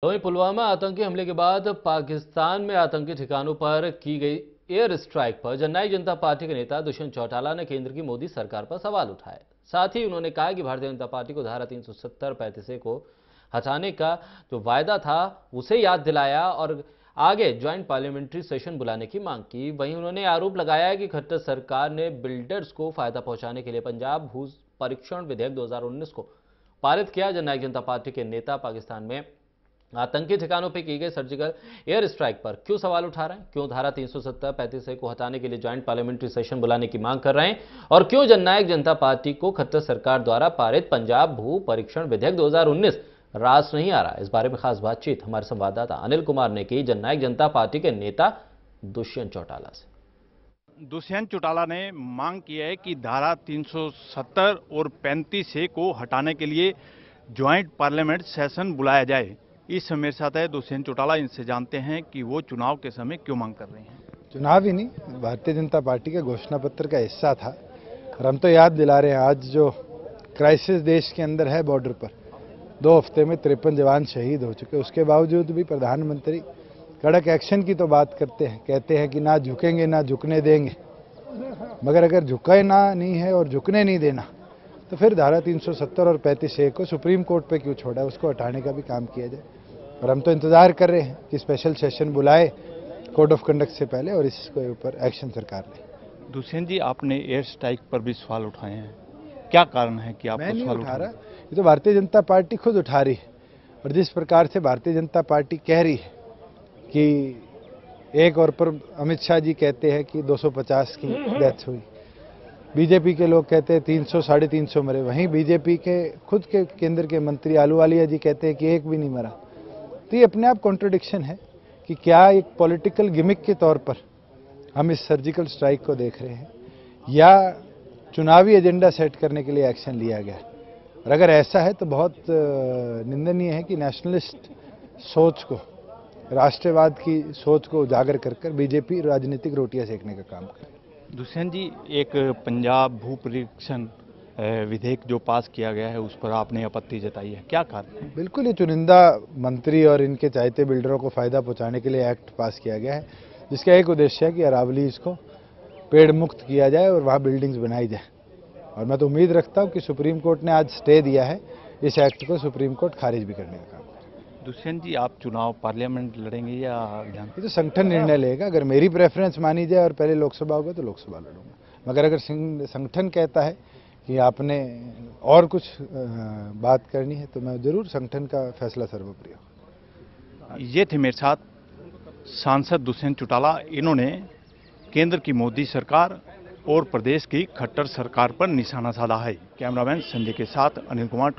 वहीं पुलवामा आतंकी हमले के बाद पाकिस्तान में आतंकी ठिकानों पर की गई एयर स्ट्राइक पर जननायक जनता पार्टी के नेता दुष्यंत चौटाला ने केंद्र की मोदी सरकार पर सवाल उठाए। साथ ही उन्होंने कहा कि भारतीय जनता पार्टी को धारा 370-35 को हटाने का जो वायदा था उसे याद दिलाया और आगे ज्वाइंट पार्लियामेंट्री सेशन बुलाने की मांग की। वहीं उन्होंने आरोप लगाया कि खट्टर सरकार ने बिल्डर्स को फायदा पहुंचाने के लिए पंजाब भू परीक्षण विधेयक 2019 को पारित किया। जननायक जनता पार्टी के नेता पाकिस्तान में आतंकी ठिकानों पर की गई सर्जिकल एयर स्ट्राइक पर क्यों सवाल उठा रहे हैं, क्यों धारा 370-35 को हटाने के लिए ज्वाइंट पार्लियामेंट्री सेशन बुलाने की मांग कर रहे हैं और क्यों जननायक जनता पार्टी को खट्टर सरकार द्वारा पारित पंजाब भू परीक्षण विधेयक 2019 रास नहीं आ रहा। इस बारे में खास बातचीत हमारे संवाददाता अनिल कुमार ने की जननायक जनता पार्टी के नेता दुष्यंत चौटाला से। दुष्यंत चौटाला ने मांग की है कि धारा 370 और 35 को हटाने के लिए ज्वाइंट पार्लियामेंट सेशन बुलाया जाए। इस समय साथ है दुष्यंत चौटाला, इनसे जानते हैं कि वो चुनाव के समय क्यों मांग कर रहे हैं। चुनाव ही नहीं, भारतीय जनता पार्टी के घोषणा पत्र का हिस्सा था और हम तो याद दिला रहे हैं आज जो क्राइसिस देश के अंदर है, बॉर्डर पर 2 हफ्ते में 53 जवान शहीद हो चुके, उसके बावजूद भी प्रधानमंत्री कड़क एक्शन की तो बात करते हैं, कहते हैं कि ना झुकेंगे ना झुकने देंगे। मगर अगर झुकना नहीं है और झुकने नहीं देना तो फिर धारा 370 और 35 को सुप्रीम कोर्ट पे क्यों छोड़ा है, उसको हटाने का भी काम किया जाए। और हम तो इंतजार कर रहे हैं कि स्पेशल सेशन बुलाए कोड ऑफ कंडक्ट से पहले और इसके ऊपर एक्शन सरकार ले। दुष्यंत जी, आपने एयर स्ट्राइक पर भी सवाल उठाए हैं, क्या कारण है कि आप सवाल उठा रहा? ये तो भारतीय जनता पार्टी खुद उठा रही है। और जिस प्रकार से भारतीय जनता पार्टी कह रही है कि एक और पर अमित शाह जी कहते हैं कि 250 की डेथ हुई, बीजेपी के लोग कहते हैं 300-350 मरे, वहीं बीजेपी के खुद के केंद्र के मंत्री आलूवालिया जी कहते हैं कि एक भी नहीं मरा। तो ये अपने आप कॉन्ट्रडिक्शन है कि क्या एक पॉलिटिकल गिमिक के तौर पर हम इस सर्जिकल स्ट्राइक को देख रहे हैं या चुनावी एजेंडा सेट करने के लिए एक्शन लिया गया। और अगर ऐसा है तो बहुत निंदनीय है कि नेशनलिस्ट सोच को, राष्ट्रवाद की सोच को उजागर कर बीजेपी राजनीतिक रोटियां सेकने का काम करे। दुष्यंत जी, एक पंजाब भू परीक्षण विधेयक जो पास किया गया है उस पर आपने आपत्ति जताई है, क्या कारण है? बिल्कुल, ये चुनिंदा मंत्री और इनके चाहते बिल्डरों को फायदा पहुंचाने के लिए एक्ट पास किया गया है, जिसका एक उद्देश्य है कि अरावलीज को पेड़ मुक्त किया जाए और वहां बिल्डिंग्स बनाई जाए। और मैं तो उम्मीद रखता हूं कि सुप्रीम कोर्ट ने आज स्टे दिया है, इस एक्ट को सुप्रीम कोर्ट खारिज भी करने का काम करेगा। दुष्यंत जी, आप चुनाव पार्लियामेंट लड़ेंगे या विधान? ये तो संगठन निर्णय लेगा। अगर मेरी प्रेफरेंस मानी जाए और पहले लोकसभा होगा तो लोकसभा लड़ूंगा, मगर अगर संगठन कहता है कि आपने और कुछ बात करनी है तो मैं जरूर संगठन का फैसला सर्वोपरि होगा। ये थे मेरे साथ सांसद दुष्यंत चौटाला। इन्होंने केंद्र की मोदी सरकार और प्रदेश की खट्टर सरकार पर निशाना साधा है। कैमरामैन संजय के साथ अनिल कुमार।